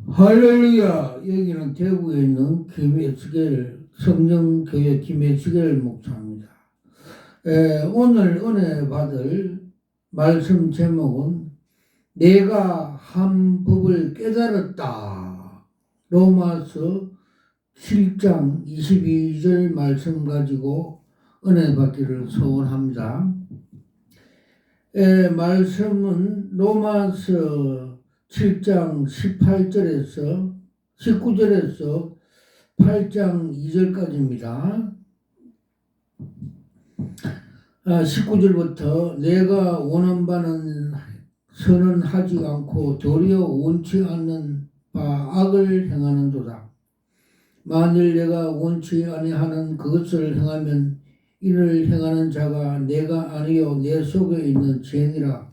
할렐루야. 여기는 대구에 있는 김혜수길 성령교회 김혜수길 목사입니다. 오늘 은혜 받을 말씀 제목은 내가 한 법을 깨달았다. 로마서 7장 22절 말씀 가지고 은혜 받기를 소원합니다. 말씀은 로마서 7장 18절에서 19절에서 8장 2절까지입니다. 19절부터 내가 원한 바는 선언하지 않고 도리어 원치 않는 바 악을 행하는도다. 만일 내가 원치 아니하는 그것을 행하면 이를 행하는 자가 내가 아니요 내 속에 있는 죄니라.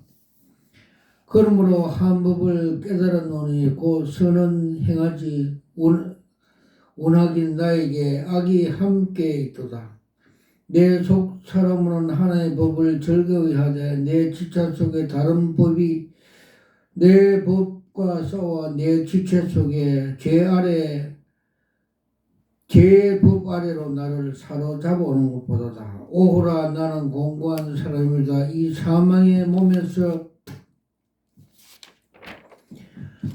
그러므로 한 법을 깨달았노니 곧 선은 행하지 원하긴 나에게 악이 함께 있도다. 내 속 사람으로는 하나의 법을 즐거이 하되 내 지체 속에 다른 법이 내 법과 싸워 내 지체 속에 제 법 아래로 나를 사로잡아 오는 것보다다. 오호라 나는 공고한 사람이다. 이 사망의 몸에서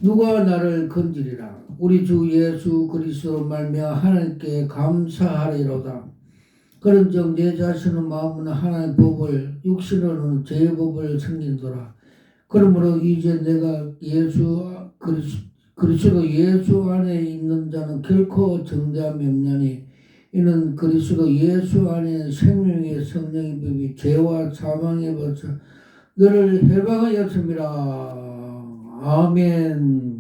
누가 나를 건지리라. 우리 주 예수 그리스도로 말미암아 하나님께 감사하리로다. 그런즉 내 자신의 마음은 하나님의 법을 육신으로는 제 법을 섬긴도라. 그러므로 이제 내가 그리스도 예수 안에 있는 자는 결코 정죄함이 없나니 이는 그리스도 예수 안에 생명의 성령의 법이 죄와 사망의 법에서 너를 해방하였습니다. 아멘.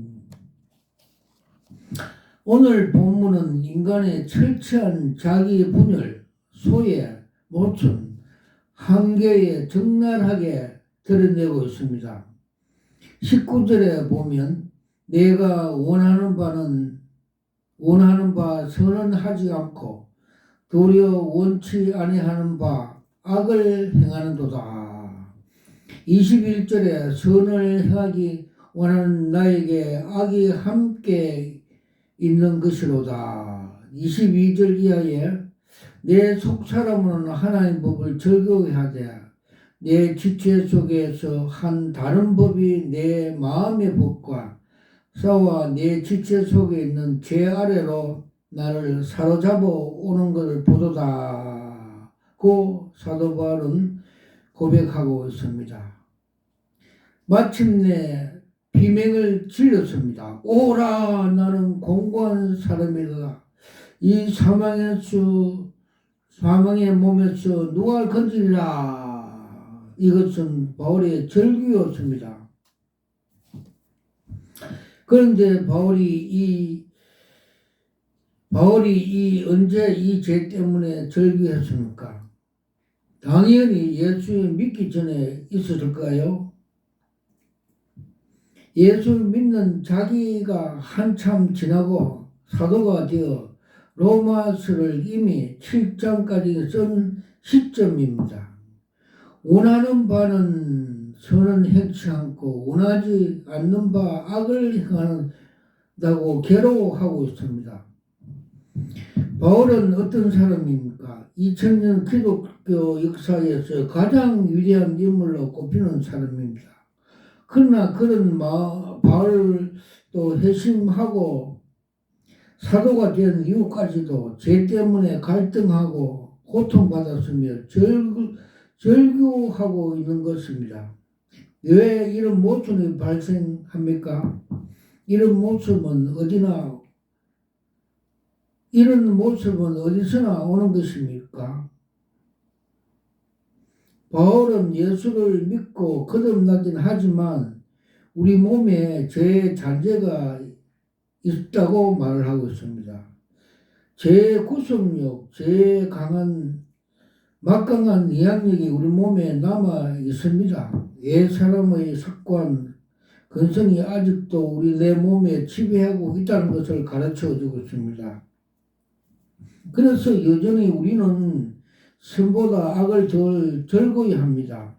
오늘 본문은 인간의 철저한 자기 분열, 소외, 모순, 한계에 적나라하게 드러내고 있습니다. 19절에 보면 내가 원하는 바 선언하지 않고 도리어 원치 아니하는 바 악을 행하는도다. 21절에 선을 행하기 원하는 나에게 악이 함께 있는 것이로다. 22절 이하에 내 속사람으로는 하나님의 법을 즐거이 하되 내 지체 속에서 한 다른 법이 내 마음의 법과 싸워 내 지체 속에 있는 죄 아래로 나를 사로잡아 오는 것을 보도다. 고 사도 바울은 고백하고 있습니다. 마침내 비명을 질렀습니다. 오라 나는 공고한 사람이다. 이 사망의 몸에서 누가 건지리라. 이것은 바울의 절규였습니다. 그런데 바울이 언제 이 죄 때문에 절규했습니까? 당연히 예수를 믿기 전에 있었을까요? 예수를 믿는 자기가 한참 지나고 사도가 되어 로마서를 이미 7장까지 쓴 시점입니다. 원하는 바는 선은 행치 않고 원하지 않는 바 악을 행한다고 괴로워하고 있습니다. 바울은 어떤 사람입니까? 2000년 기독교 역사에서 가장 위대한 인물로 꼽히는 사람입니다. 그러나 그런 바울도 회심하고 사도가 된 이후까지도 죄 때문에 갈등하고 고통받았으며 절규하고 있는 것입니다. 왜 이런 모순이 발생합니까? 이런 모습은 어디서나 오는 것입니까? 바울은 예수를 믿고 거듭나긴 하지만 우리 몸에 죄의 잔재가 있다고 말을 하고 있습니다. 죄의 구속력, 죄의 막강한 이항력이 우리 몸에 남아 있습니다. 옛사람의 습관, 근성이 아직도 우리 내 몸에 지배하고 있다는 것을 가르쳐 주고 있습니다. 그래서 여전히 우리는 선보다 악을 덜 즐거이 합니다.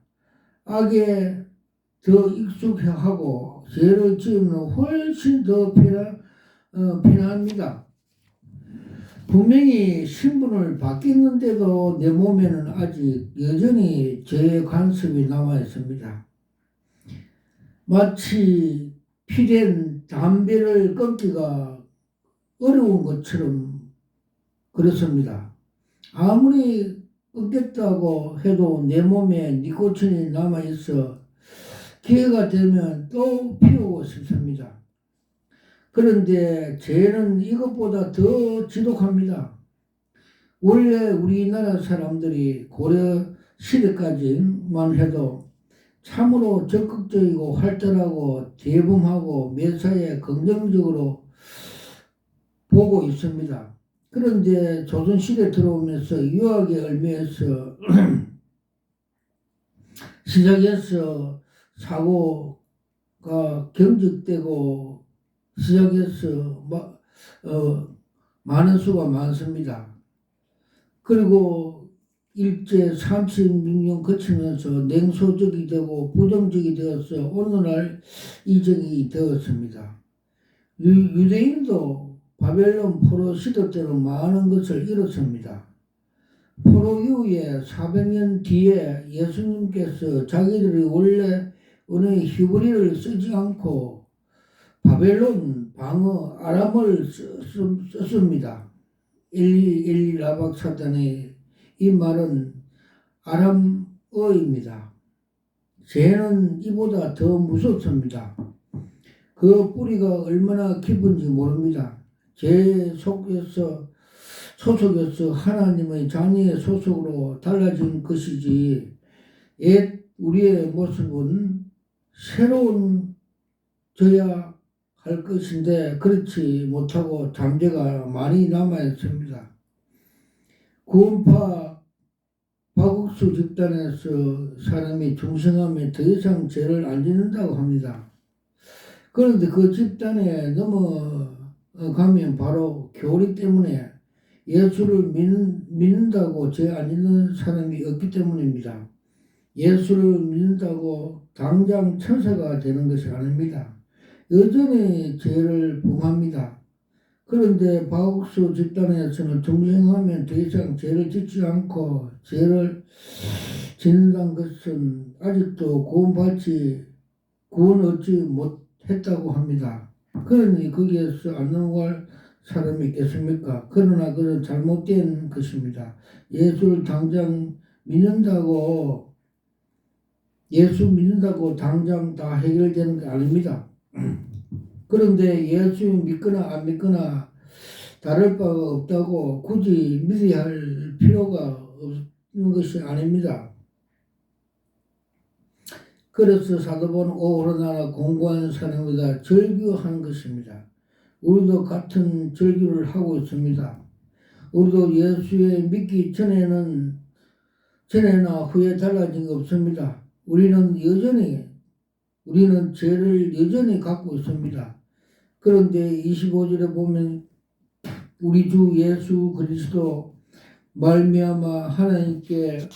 악에 더 익숙해하고 죄를 지으면 훨씬 더 편합니다. 분명히 신분을 바뀌었는데도 내 몸에는 아직 여전히 죄의 간섭이 남아 있습니다. 마치 피된 담배를 끊기가 어려운 것처럼 그렇습니다. 아무리 끊겠다고 해도 내 몸에 니코틴이 남아있어 기회가 되면 또 피우고 싶습니다. 그런데 죄는 이것보다 더 지독합니다. 원래 우리나라 사람들이 고려 시대까지만 해도 참으로 적극적이고 활달하고 대범하고 매사에 긍정적으로 보고 있습니다. 그런데 조선시대 들어오면서 유학의 얽매여서 시작해서 사고가 경직되고 시작해서 많은 수가 많습니다. 그리고 일제 36년 거치면서 냉소적이 되고 부정적이 되어서 오늘날 이정이 되었습니다. 유대인도 바벨론 포로 시대 때로 많은 것을 잃었습니다. 포로 이후에 400년 뒤에 예수님께서 자기들이 원래 언어의 히브리를 쓰지 않고 바벨론 방어 아람어를 썼습니다. 엘리 라박 사단의 이 말은 아람어입니다. 죄는 이보다 더 무섭습니다. 그 뿌리가 얼마나 깊은지 모릅니다. 죄 속에서 소속에서 하나님의 자녀의 소속으로 달라진 것이지 옛 우리의 모습은 새로운 져야 할 것인데 그렇지 못하고 잠재가 많이 남아 있습니다. 구원파 박옥수 집단에서 사람이 중생하면 더 이상 죄를 안 짓는다고 합니다. 그런데 그 집단에 넘어가면 바로 교리 때문에 예수를 믿는다고 죄 안 짓는 사람이 없기 때문입니다. 예수를 믿는다고 당장 천사가 되는 것이 아닙니다. 여전히 죄를 범합니다. 그런데 박옥수 집단에서는 중생하면 더 이상 죄를 짓지 않고 죄를 짓는다는 것은 아직도 구원 얻지 못했다고 합니다. 그러니 거기에서 안 넘어갈 사람이 있겠습니까? 그러나 그건 잘못된 것입니다. 예수를 당장 예수 믿는다고 당장 다 해결되는 게 아닙니다. 그런데 예수 믿거나 안 믿거나 다를 바가 없다고 굳이 믿어야 할 필요가 없는 것이 아닙니다. 그래서 사도바울은 오호라나라 공고한 사람보다 절규하는 것입니다. 우리도 같은 절규를 하고 있습니다. 우리도 예수에 믿기 전에나 후에 달라진 게 없습니다. 우리는 죄를 여전히 갖고 있습니다. 그런데 25절에 보면 우리 주 예수 그리스도 말미암아 하나님께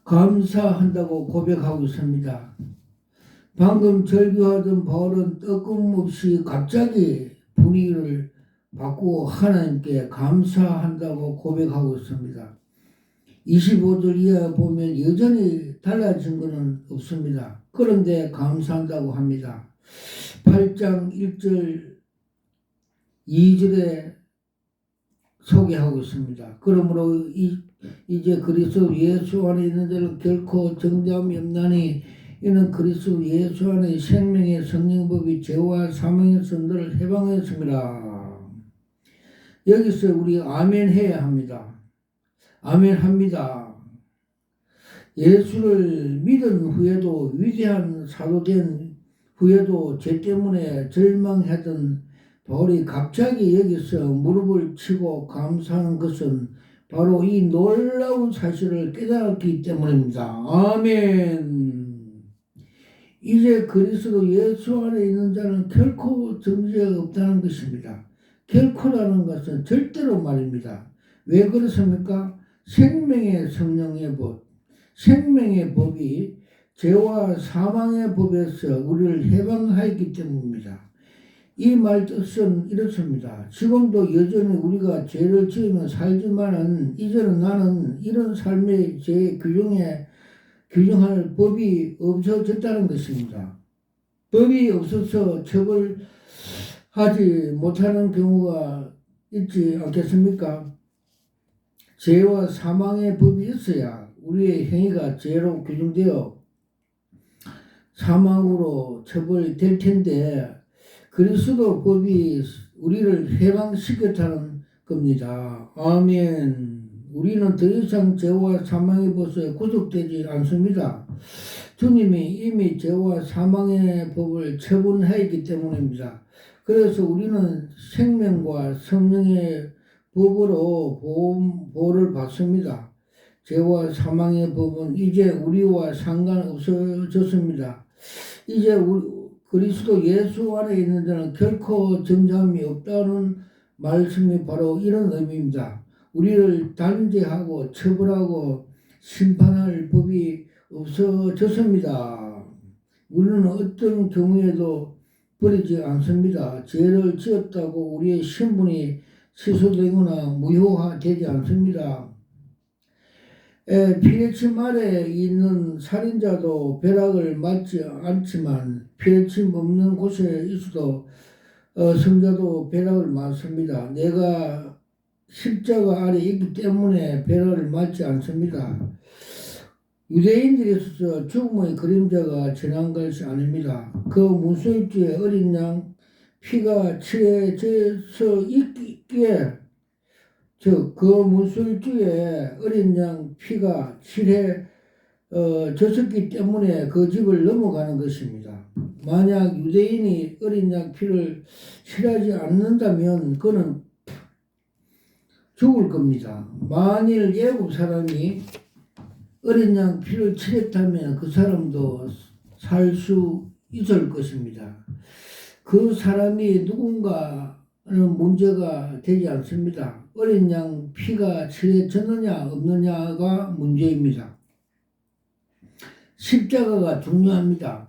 감사한다고 고백하고 있습니다. 방금 절규하던 바울은 뜬금없이 갑자기 분위기를 바꾸고 하나님께 감사한다고 고백하고 있습니다. 25절 이하 보면 여전히 달라진 것은 없습니다. 그런데 감사한다고 합니다. 8장 1절 2절에 소개하고 있습니다. 그러므로 이제 그리스도 예수 안에 있는 자는 결코 정죄함이 없나니 이는 그리스도 예수 안에 생명의 성령법이 죄와 사망에서 너를 해방하였습니다. 여기서 우리 아멘 해야 합니다. 아멘 합니다. 예수를 믿은 후에도 위대한 사도된 후에도 죄 때문에 절망하던 바울이 갑자기 여기서 무릎을 치고 감사하는 것은 바로 이 놀라운 사실을 깨달았기 때문입니다. 아멘. 이제 그리스도 예수 안에 있는 자는 결코 정죄가 없다는 것입니다. 결코라는 것은 절대로 말입니다. 왜 그렇습니까? 생명의 성령의 법, 생명의 법이 죄와 사망의 법에서 우리를 해방하였기 때문입니다. 이 말 뜻은 이렇습니다. 지금도 여전히 우리가 죄를 지으며 살지만은 이제는 나는 이런 삶의 죄 규정할 법이 없어졌다는 것입니다. 법이 없어서 처벌하지 못하는 경우가 있지 않겠습니까? 죄와 사망의 법이 있어야 우리의 행위가 죄로 규정되어 사망으로 처벌될 텐데 그리스도 법이 우리를 해방시켰다는 겁니다. 아멘. 우리는 더 이상 죄와 사망의 법에 구속되지 않습니다. 주님이 이미 죄와 사망의 법을 처분하였기 때문입니다. 그래서 우리는 생명과 성령의 법으로 보호를 받습니다. 죄와 사망의 법은 이제 우리와 상관없어졌습니다. 이제 그리스도 예수 안에 있는 자는 결코 정죄함이 없다는 말씀이 바로 이런 의미입니다. 우리를 단죄하고 처벌하고 심판할 법이 없어졌습니다. 우리는 어떤 경우에도 버리지 않습니다. 죄를 지었다고 우리의 신분이 취소되거나 무효화되지 않습니다. 피해침 아래 있는 살인자도 벼락을 맞지 않지만 피해침 없는 곳에 있어도 성자도 벼락을 맞습니다. 내가 십자가 아래 있기 때문에 벼락을 맞지 않습니다. 유대인들에 있어서 죽음의 그림자가 지난 것이 아닙니다. 그 문설주에 어린 양 피가 칠해져서 있기에 그 문설주에 어린 양 피가 칠해졌기 때문에 그 집을 넘어가는 것입니다. 만약 유대인이 어린 양 피를 칠하지 않는다면 그는 죽을 겁니다. 만일 애굽 사람이 어린 양 피를 칠했다면 그 사람도 살 수 있을 것입니다. 그 사람이 누군가는 문제가 되지 않습니다. 어린 양 피가 칠해졌느냐 없느냐가 문제입니다. 십자가가 중요합니다.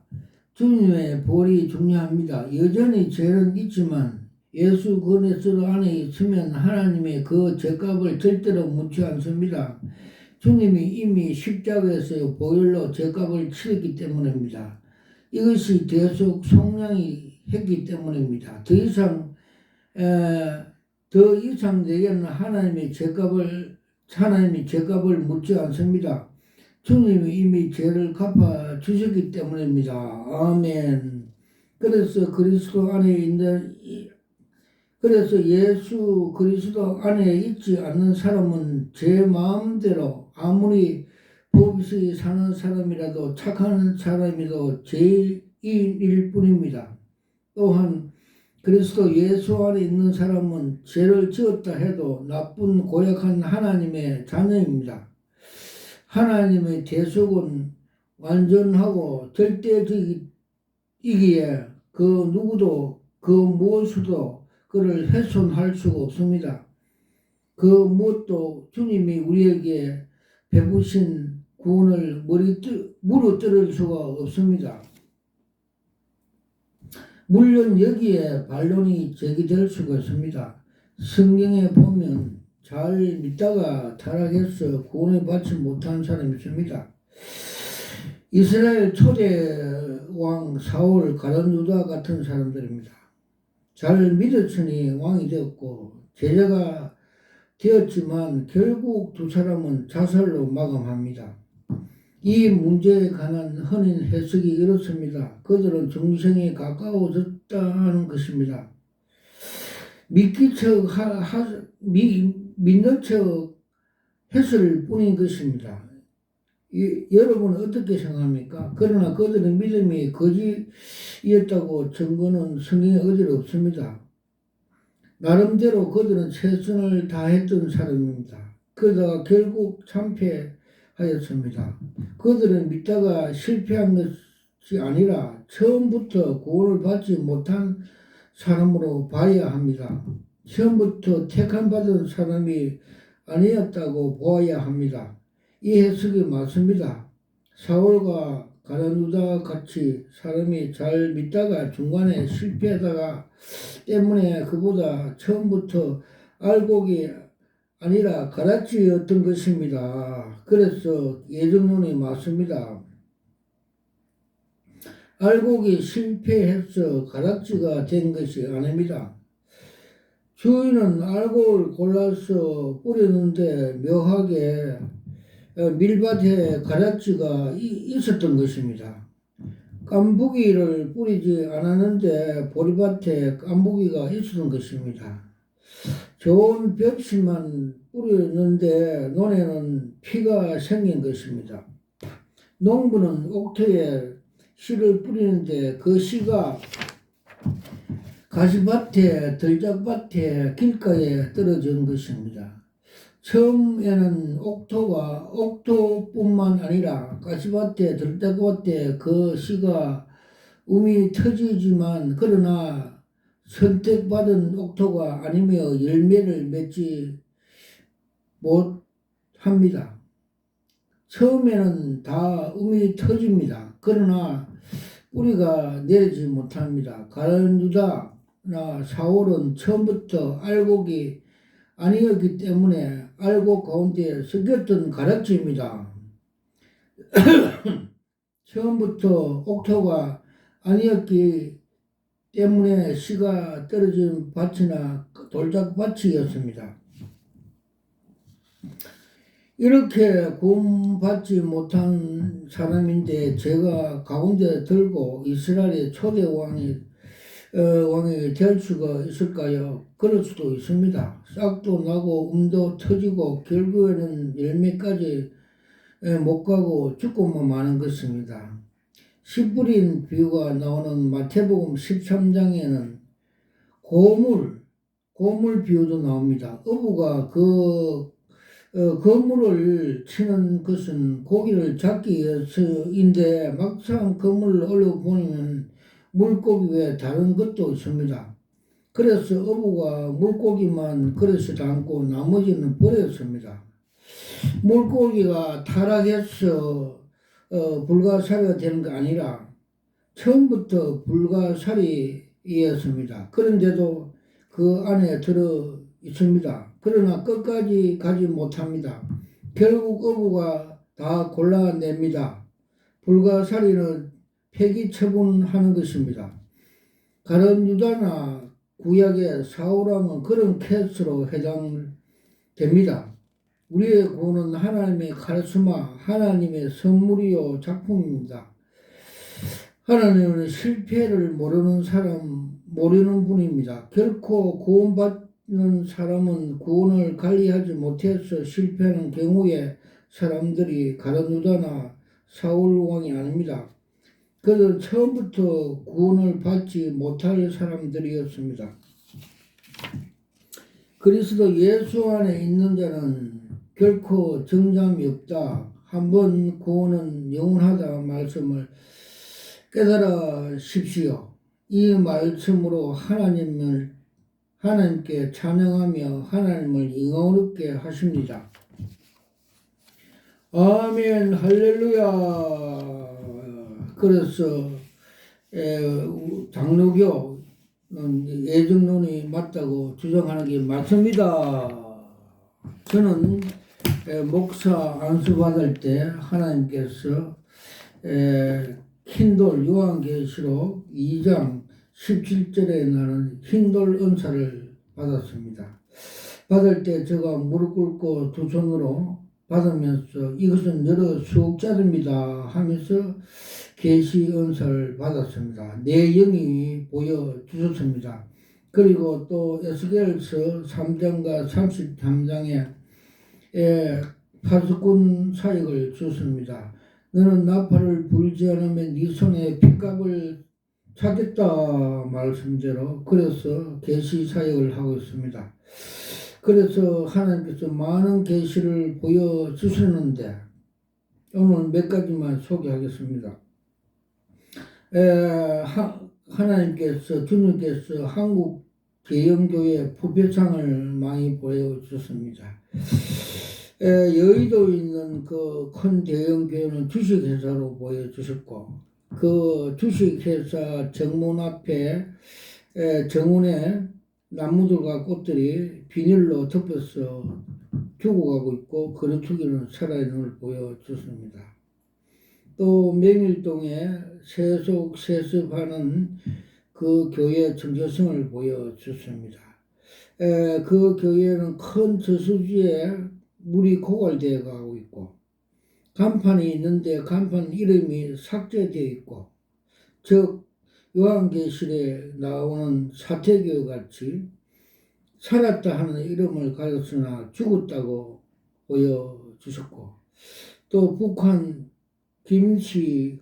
주님의 보혈이 중요합니다. 여전히 죄는 있지만 예수 그리스도 안에 있으면 하나님의 그 죄값을 절대로 묻지 않습니다. 주님이 이미 십자가에서 보혈로 죄값을 치렀기 때문입니다. 이것이 대속 속량이 했기 때문입니다. 더 이상 내게는 하나님이 죄값을 묻지 않습니다. 주님이 이미 죄를 갚아 주셨기 때문입니다. 아멘. 그래서 예수 그리스도 안에 있지 않는 사람은 제 마음대로 아무리 법없이 사는 사람이라도 착한 사람이라도 죄인일 뿐입니다. 또한 그리스도 예수 안에 있는 사람은 죄를 지었다 해도 나쁜 고약한 하나님의 자녀입니다. 하나님의 대속은 완전하고 절대적이기에 그 누구도 그 무엇도 그를 훼손할 수가 없습니다. 그 무엇도 주님이 우리에게 베푸신 구원을 무너뜨릴 수가 없습니다. 물론 여기에 반론이 제기될 수가 있습니다. 성경에 보면 잘 믿다가 타락해서 구원을 받지 못한 사람이 있습니다. 이스라엘 초대 왕 사울, 가룟 유다 같은 사람들입니다. 잘 믿었으니 왕이 되었고 제자가 되었지만 결국 두 사람은 자살로 마감합니다. 이 문제에 관한 흔한 해석이 이렇습니다. 그들은 정성에 가까워졌다는 것입니다. 믿는 척 했을 뿐인 것입니다. 여러분은 어떻게 생각합니까? 그러나 그들의 믿음이 거짓이었다고 증거는 성경에 어디로 없습니다. 나름대로 그들은 최선을 다했던 사람입니다. 그러다가 결국 참패하였습니다. 그들은 믿다가 실패한 것이 아니라 처음부터 구원을 받지 못한 사람으로 봐야 합니다. 처음부터 택함받은 사람이 아니었다고 보아야 합니다. 이 해석이 맞습니다. 사울과 가룟 유다 같이 사람이 잘 믿다가 중간에 실패하다가 때문에 그보다 처음부터 알곡이 아니라 가라지였던 것입니다. 그래서 예정론이 맞습니다. 알곡이 실패해서 가락지가 된 것이 아닙니다. 주인은 알곡을 골라서 뿌렸는데 묘하게 밀밭에 가락지가 있었던 것입니다. 깐부기를 뿌리지 않았는데 보리밭에 깐부기가 있었던 것입니다. 좋은 벽씨만 뿌렸는데 논에는 피가 생긴 것입니다. 농부는 옥토에 씨를 뿌리는데 그 씨가 가시밭에, 들작밭에, 길가에 떨어진 것입니다. 처음에는 옥토뿐만 아니라 가시밭에, 들작밭에 그 씨가 움이 터지지만 그러나 선택받은 옥토가 아니며 열매를 맺지 못합니다. 처음에는 다 움이 터집니다. 그러나 뿌리가 내리지 못합니다. 가룟 유다나 사울은 처음부터 알곡이 아니었기 때문에 알곡 가운데 섞였던 가락지입니다. 처음부터 옥토가 아니었기 때문에 씨가 떨어진 밭이나 돌짝밭이었습니다. 이렇게 구원받지 못한 사람인데 제가 가운데 들고 이스라엘의 초대 왕이 될 수가 있을까요? 그럴 수도 있습니다. 싹도 나고 움도 터지고 결국에는 열매까지 못 가고 죽고만 마는 것입니다. 씨 뿌린 비유가 나오는 마태복음 13장에는 고물 비유도 나옵니다. 어부가 그물을 치는 것은 고기를 잡기 위해서인데 막상 그물을 올려보면 물고기 외에 다른 것도 있습니다. 그래서 어부가 물고기만 그릇에 담고 나머지는 버렸습니다. 물고기가 타락해서 불가사리가 되는 게 아니라 처음부터 불가사리였습니다. 그런데도 그 안에 들어 있습니다. 그러나 끝까지 가지 못합니다. 결국 어부가 다 골라냅니다. 불가사리는 폐기 처분하는 것입니다. 가룟 유다나 구약의 사울왕은 그런 케이스로 해당됩니다. 우리의 구원은 하나님의 카리스마, 하나님의 선물이요 작품입니다. 하나님은 실패를 모르는 분입니다. 결코 구원받는 사람은 구원을 관리하지 못해서 실패하는 경우에 사람들이 가룟 유다나 사울 왕이 아닙니다. 그들은 처음부터 구원을 받지 못할 사람들이었습니다. 그리스도 예수 안에 있는 자는 결코 정잠이 없다. 한번 구원은 영원하다 말씀을 깨달으십시오. 이 말씀으로 하나님께 찬양하며 하나님을 영광롭게 하십니다. 아멘, 할렐루야. 그래서 장로교는 예정론이 맞다고 주장하는 게 맞습니다. 저는 목사 안수 받을 때 하나님께서 흰돌 요한계시록 2장 17절에 나는 흰돌 은사를 받았습니다. 받을 때 제가 무릎 꿇고 두 손으로 받으면서 이것은 여러 수억자입니다 하면서 계시 은사를 받았습니다. 내 영이 보여주셨습니다. 그리고 또 에스겔서 3장과 33장에 파수꾼 사역을 주셨습니다. 너는 나팔을 불지 않으면 네 손에 핏값을 찾겠다 말씀대로 그래서 계시 사역을 하고 있습니다. 그래서 하나님께서 많은 계시를 보여주셨는데 오늘 몇 가지만 소개하겠습니다. 하나님께서 주님께서 한국 대형교회 부패상을 많이 보여주셨습니다. 여의도에 있는 그 큰 대형 교회는 주식회사로 보여주셨고, 그 주식회사 정문 앞에 정원에 나무들과 꽃들이 비닐로 덮여서 죽어가고 있고, 거루투기는 살아있는 걸 보여줬습니다. 또 명일동에 세속 세습하는 그 교회 정체성을 보여줬습니다. 그 교회는 큰 저수지에 물이 고갈되어 가고 있고, 간판이 있는데 간판 이름이 삭제되어 있고, 즉 요한계시록에 나오는 사태기와 같이 살았다 하는 이름을 가졌으나 죽었다고 보여주셨고, 또 북한 김씨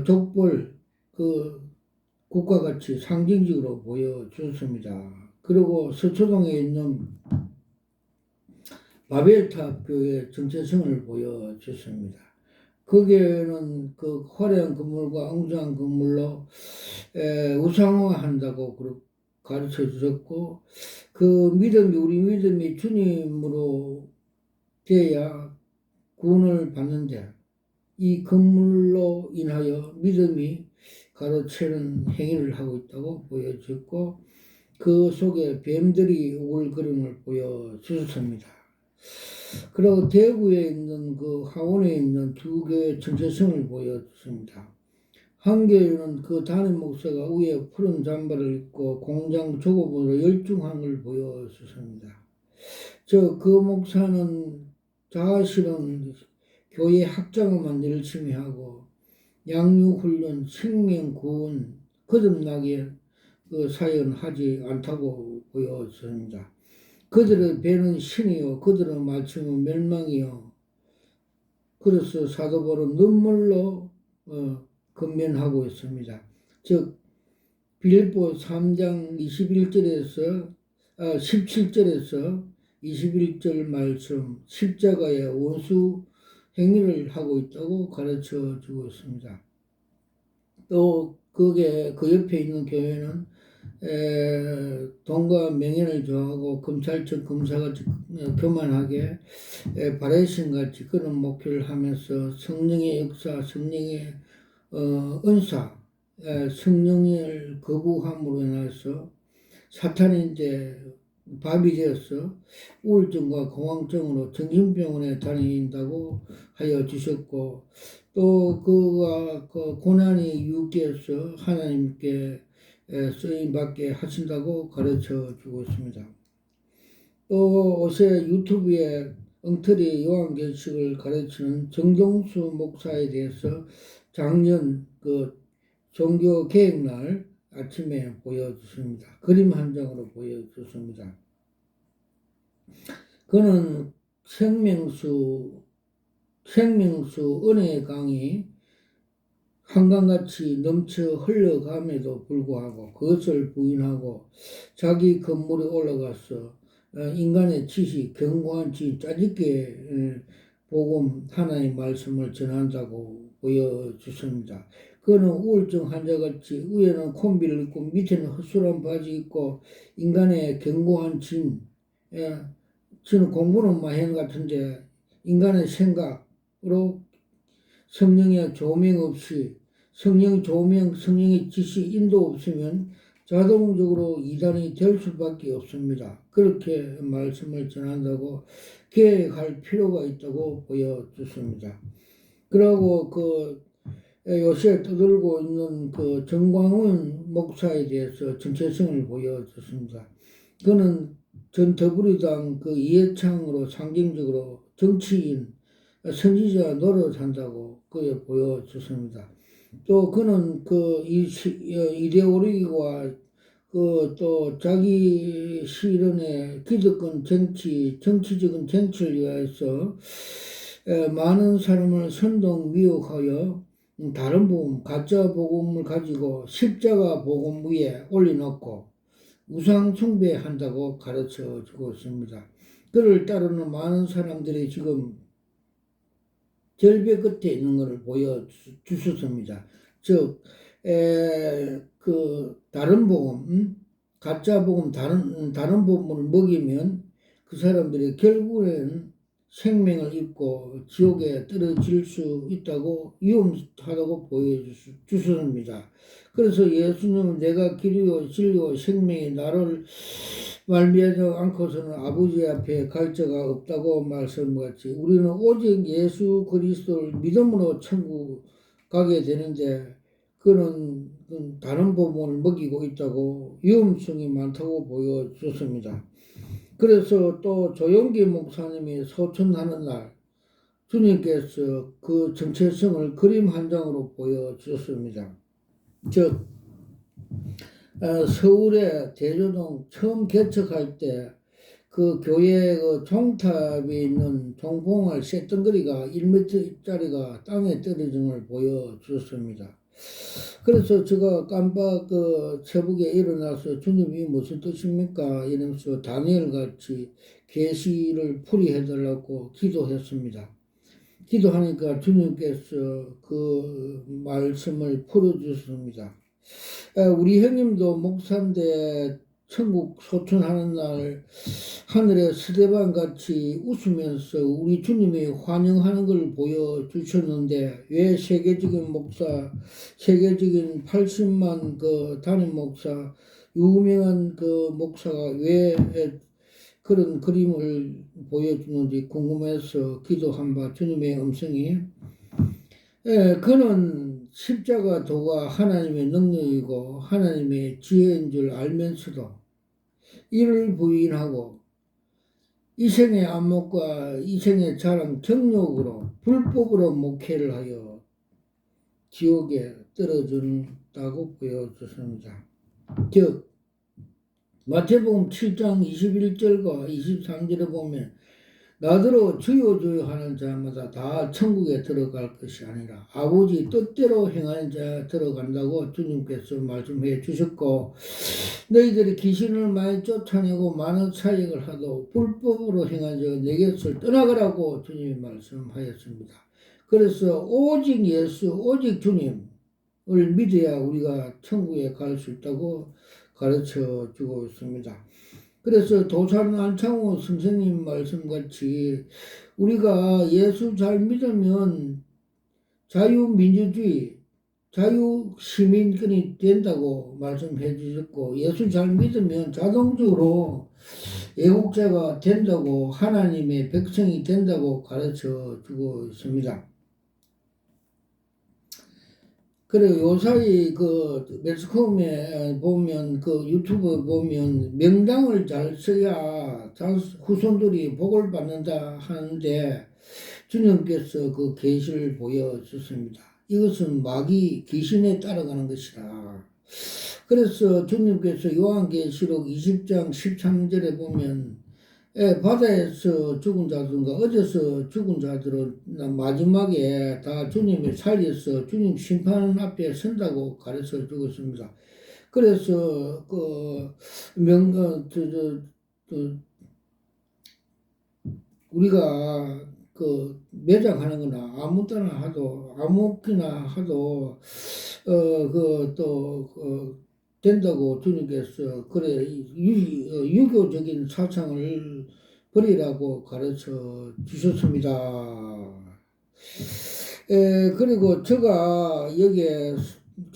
족벌 국가같이 상징적으로 보여줬습니다. 그리고 서초동에 있는 바벨탑 교회 정체성을 보여줬습니다. 거기에는 그 화려한 건물과 웅장한 건물로 우상화한다고 가르쳐 주셨고, 그 믿음이 우리 믿음이 주님으로 돼야 구원을 받는데, 이 건물로 인하여 믿음이 가로채는 행위를 하고 있다고 보여줬고, 그 속에 뱀들이 오글거림을 보여주셨습니다. 그리고 대구에 있는 그 하원에 있는 두 개의 정체성을 보여줬습니다. 한 개는 그 담임 목사가 위에 푸른 잠바를 입고 공장 조업으로 열중한 걸 보여줬습니다. 그 목사는 자신은 교회 학장만 열심히 하고 양육훈련, 생명구원, 거듭나게 그 사연하지 않다고 보여졌습니다. 그들의 배는 신이요, 그들의 말씀은 멸망이요. 그래서 사도 바울은 눈물로 건면하고 있습니다. 즉 빌립보 3장 17절에서 21절 말씀, 십자가의 원수 행위를 하고 있다고 가르쳐 주고 있습니다. 또 그게 그 옆에 있는 교회는 돈과 명예를 좋아하고 검찰청 검사같이 교만하게 바레신같이 그런 목표를 하면서 성령의 역사, 성령의 은사, 성령을 거부함으로 인해서 사탄인데 밥이 되어서 우울증과 공황증으로 정신병원에 다닌다고 하여 주셨고, 또 그가 그 고난이 유혹해서 하나님께 쓰임받게 하신다고 가르쳐 주고 있습니다. 또 요새 유튜브에 엉터리 요한계시록을 가르치는 정종수 목사에 대해서 작년 그 종교 개혁날 아침에 보여주십니다. 그림 한 장으로 보여줬습니다. 그는 생명수 은혜의 강이 한강같이 넘쳐 흘러감에도 불구하고 그것을 부인하고 자기 건물에 올라가서 인간의 지식, 견고한 지식, 짜집게 복음 하나의 말씀을 전한다고 보여주십니다. 그는 우울증 환자같이 위에는 콤비를 입고 밑에는 헛술한 바지 입고 인간의 견고한 저는 공부는 많이 한 것 같은데 인간의 생각으로 성령의 조명 없이 성령의 지시, 인도 없으면 자동적으로 이단이 될 수밖에 없습니다. 그렇게 말씀을 전한다고 계획할 필요가 있다고 보여줬습니다. 그리고 요새 떠들고 있는 그 정광훈 목사에 대해서 정체성을 보여줬습니다. 그는 전 더불어당 이해창으로 상징적으로 정치인, 선지자 노릇한다고 그에 보여줬습니다. 또 그는 이데올로기와 또 자기 실현의 기득권 정치적인 쟁취를 위해서 많은 사람을 선동 미혹하여 다른 복음, 가짜 복음을 가지고 십자가 복음 위에 올려놓고 우상 숭배한다고 가르쳐 주고 있습니다. 그를 따르는 많은 사람들이 지금 절벽 끝에 있는 것을 보여주셨습니다. 즉, 다른 복음, 가짜 복음, 다른 복음을 먹이면 그 사람들이 결국엔 생명을 잃고 지옥에 떨어질 수 있다고 위험하다고 보여주셨습니다. 그래서 예수님은 내가 길이요 진리요 생명이 나를 말미암지 않고서는 아버지 앞에 갈 자가 없다고 말씀같이 우리는 오직 예수 그리스도를 믿음으로 천국 가게 되는데 그는 다른 부분을 먹이고 있다고 위험성이 많다고 보여줬습니다. 그래서 또 조용기 목사님이 소천하는 날 주님께서 그 정체성을 그림 한 장으로 보여주셨습니다. 즉 서울의 대조동 처음 개척할 때 그 교회 그 종탑에 있는 종봉알 쇳덩어리가 1m짜리가 땅에 떨어진 걸 보여주셨습니다. 그래서 제가 깜빡 새벽에 일어나서 주님이 무슨 뜻입니까? 이러면서 다니엘 같이 계시를 풀이해달라고 기도했습니다. 기도하니까 주님께서 그 말씀을 풀어주셨습니다. 우리 형님도 목사인데 천국 소천하는 날 하늘에 스데반 같이 웃으면서 우리 주님이 환영하는 걸 보여주셨는데 왜 세계적인 목사, 세계적인 80만 그 담임 목사, 유명한 그 목사가 왜 그런 그림을 보여주는지 궁금해서 기도한 바 주님의 음성이 그는 십자가 도가 하나님의 능력이고 하나님의 지혜인 줄 알면서도 이를 부인하고 이생의 안목과 이생의 자랑 정욕으로 불법으로 목회를 하여 지옥에 떨어진다고 보여줬습니다. 즉 마태복음 7장 21절과 23절에 보면 나더러 주여 주여 하는 자마다 다 천국에 들어갈 것이 아니라 아버지 뜻대로 행하는 자 들어간다고 주님께서 말씀해 주셨고 너희들이 귀신을 많이 쫓아내고 많은 사역을 하도 불법으로 행한 자 내게서 떠나가라고 주님이 말씀하였습니다. 그래서 오직 예수 오직 주님을 믿어야 우리가 천국에 갈 수 있다고 가르쳐 주고 있습니다. 그래서 도산 안창호 선생님 말씀같이 우리가 예수 잘 믿으면 자유민주주의, 자유시민권이 된다고 말씀해 주셨고 예수 잘 믿으면 자동적으로 애국자가 된다고 하나님의 백성이 된다고 가르쳐 주고 있습니다. 그리고 요사이 그 매스컴에 보면 그 유튜브 보면 명당을 잘 써야 후손들이 복을 받는다 하는데 주님께서 그 계시를 보여주셨습니다. 이것은 마귀 귀신에 따라가는 것이다. 그래서 주님께서 요한계시록 20장 13절에 보면 바다에서 죽은 자들과 어디서 죽은 자들은 마지막에 다 주님이 살려서 주님 심판 앞에 선다고 가르쳐 주고 있습니다. 그래서 우리가 매장하는 거나 아무 때나 하도 아무렇게나 하도 된다고 주님께서 그래 유교적인 사상을 버리라고 가르쳐 주셨습니다. 그리고 제가 여기에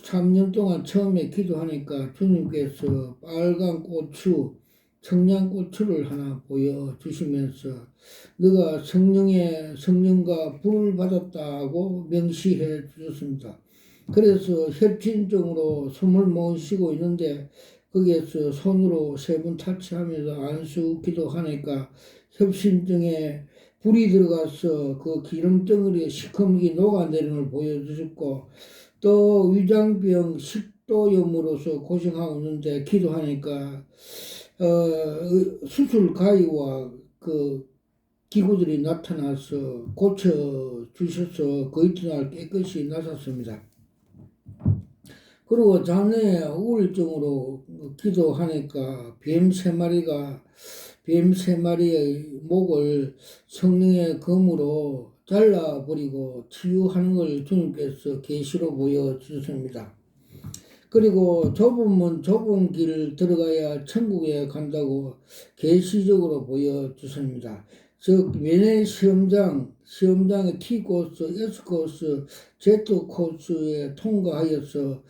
3년 동안 처음에 기도하니까 주님께서 빨간 고추, 청양고추를 하나 보여주시면서 너가 성령과 불을 받았다고 명시해 주셨습니다. 그래서 협진증으로 숨을 못 쉬고 있는데 거기에서 손으로 3번 타치하면서 안수 기도하니까 협심증에 불이 들어가서 그 기름덩어리에 시커멓게 녹아내리는 걸 보여주셨고 또 위장병 식도염으로서 고생하고 있는데 기도하니까 수술 가위와 그 기구들이 나타나서 고쳐주셔서 그 이튿날 깨끗이 나섰습니다. 그리고 자네의 우울증으로 기도하니까 뱀 3마리의 목을 성령의 검으로 잘라버리고 치유하는 걸 주님께서 계시로 보여주셨습니다. 그리고 좁으면 좁은 길을 들어가야 천국에 간다고 계시적으로 보여주습니다. 즉 면회 시험장의 T 코스, S 코스, Z 코스에 통과하여서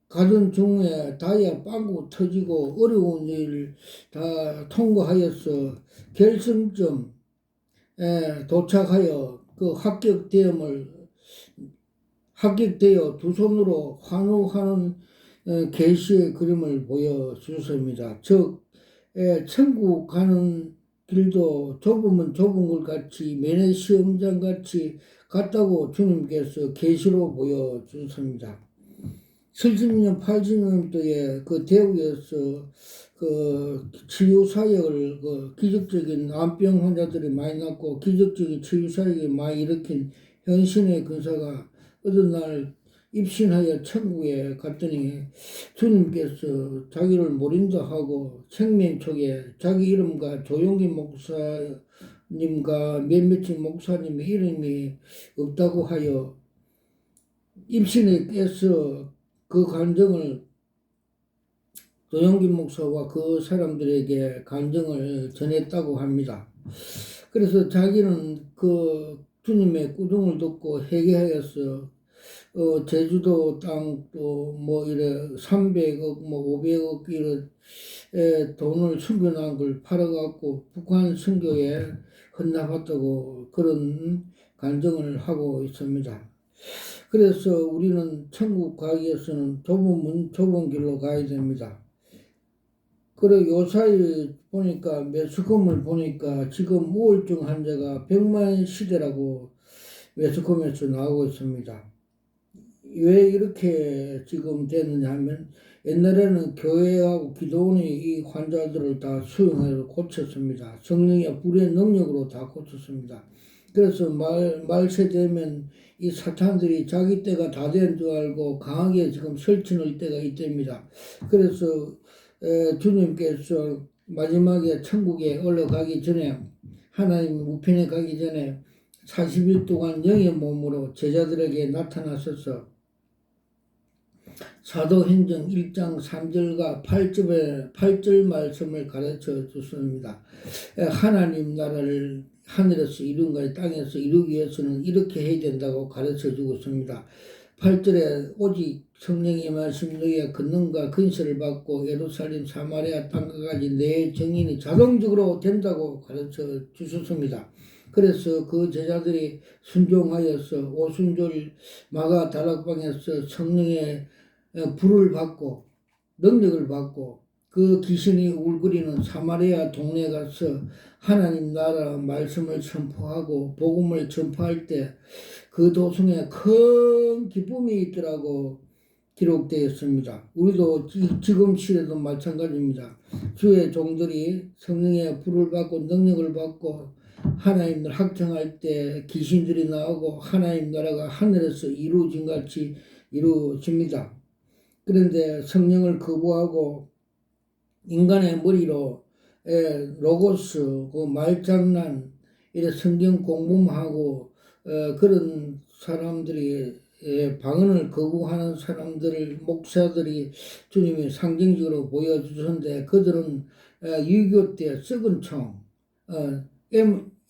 가던 중에 다이아 빵꾸 터지고 어려운 일 다 통과하여서 결승점에 도착하여 그 합격되어 두 손으로 환호하는 계시의 그림을 보여주습니다. 즉 천국 가는 길도 좁으면 좁은 것 같이 면회 시험장 같이 같다고 주님께서 계시로 보여주십니다. 70년, 80년도에 그 대구에서 그 치유 사역을 기적적인 암병 환자들이 많이 났고 기적적인 치유 사역이 많이 일으킨 현신의 근사가 어느 날 입신하여 천국에 갔더니 주님께서 자기를 모른다 하고 생명촉에 자기 이름과 조용기 목사님과 몇몇의 목사님의 이름이 없다고 하여 입신에 깨서 그 간증을 조용기 목사와 그 사람들에게 간증을 전했다고 합니다. 그래서 자기는 그 주님의 꾸중을 듣고 회개하여서 제주도 땅 또 뭐 이래 300억 뭐 500억 이래 돈을 숨겨놓은 걸 팔아갖고 북한 선교에 헌납했다고 그런 간증을 하고 있습니다. 그래서 우리는 천국 가기 위해서는 좁은 길로 가야 됩니다. 그리고 요사이 보니까 매스컴을 보니까 지금 우울증 환자가 100만 시대라고 매스컴에서 나오고 있습니다. 왜 이렇게 지금 됐느냐 하면 옛날에는 교회하고 기도원이 이 환자들을 다 수용해서 고쳤습니다. 성령의 불의 능력으로 다 고쳤습니다. 그래서 말세 되면 이 사탄들이 자기 때가 다 된 줄 알고 강하게 지금 설치할 때가 이때입니다. 그래서 주님께서 마지막에 천국에 올라가기 전에 하나님 우편에 가기 전에 40일 동안 영의 몸으로 제자들에게 나타나셔서 사도행전 1장 3절과 8절 말씀을 가르쳐 줬습니다. 하나님 나라를 하늘에서 이룬 것을 땅에서 이루기 위해서는 이렇게 해야 된다고 가르쳐 주고 있습니다. 8절에 오직 성령이 임하신 너희의 권능과 근세를 받고 예루살렘 사마리아 땅까지 내 정인이 자동적으로 된다고 가르쳐 주셨습니다. 그래서 그 제자들이 순종하여서 오순절 마가 다락방에서 성령의 불을 받고 능력을 받고 그 귀신이 울거리는 사마리아 동네에 가서 하나님 나라 말씀을 선포하고 복음을 전파할 때 그 도성에 큰 기쁨이 있더라고 기록되어 있습니다. 우리도 지금 시대도 마찬가지입니다. 주의 종들이 성령의 불을 받고 능력을 받고 하나님을 확정할 때 귀신들이 나오고 하나님 나라가 하늘에서 이루어진 같이 이루어집니다. 그런데 성령을 거부하고 인간의 머리로 로고스, 그 말장난, 이래 성경 공부하고 그런 사람들이 방언을 거부하는 사람들을 목사들이 주님이 상징적으로 보여주셨는데 그들은 유교 때 썩은 총,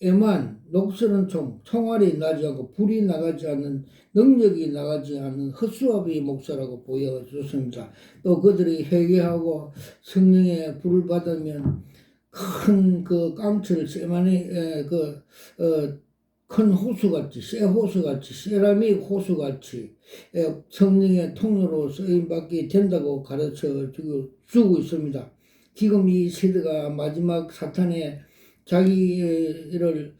애만 녹슬은 총알이 나지 않고 불이 나가지 않는 능력이 나가지 않는 헛수아비 목사라고 보여줬습니다. 또 그들이 회개하고 성령의 불을 받으면 큰 그 깡철 세만이 큰 호수같이 쇠 호수같이 세라믹 호수같이 성령의 통로로 쓰임받게 된다고 가르쳐 주고 있습니다. 지금 이 세대가 마지막 사탄의 자기를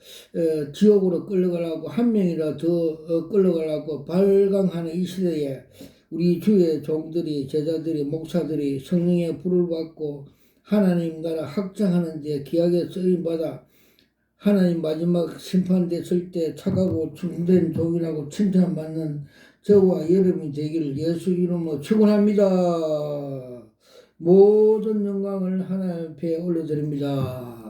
지옥으로 끌려가려고 한 명이라 더 끌려가려고 발광하는 이 시대에 우리 주의 종들이 제자들이 목사들이 성령의 불을 받고 하나님 나라 확장하는 데 귀하게 쓰임받아 하나님 마지막 심판됐을 때 착하고 충된 종이라고 칭찬받는 저와 여러분이 되기를 예수 이름으로 축원합니다. 모든 영광을 하나님 앞에 올려드립니다.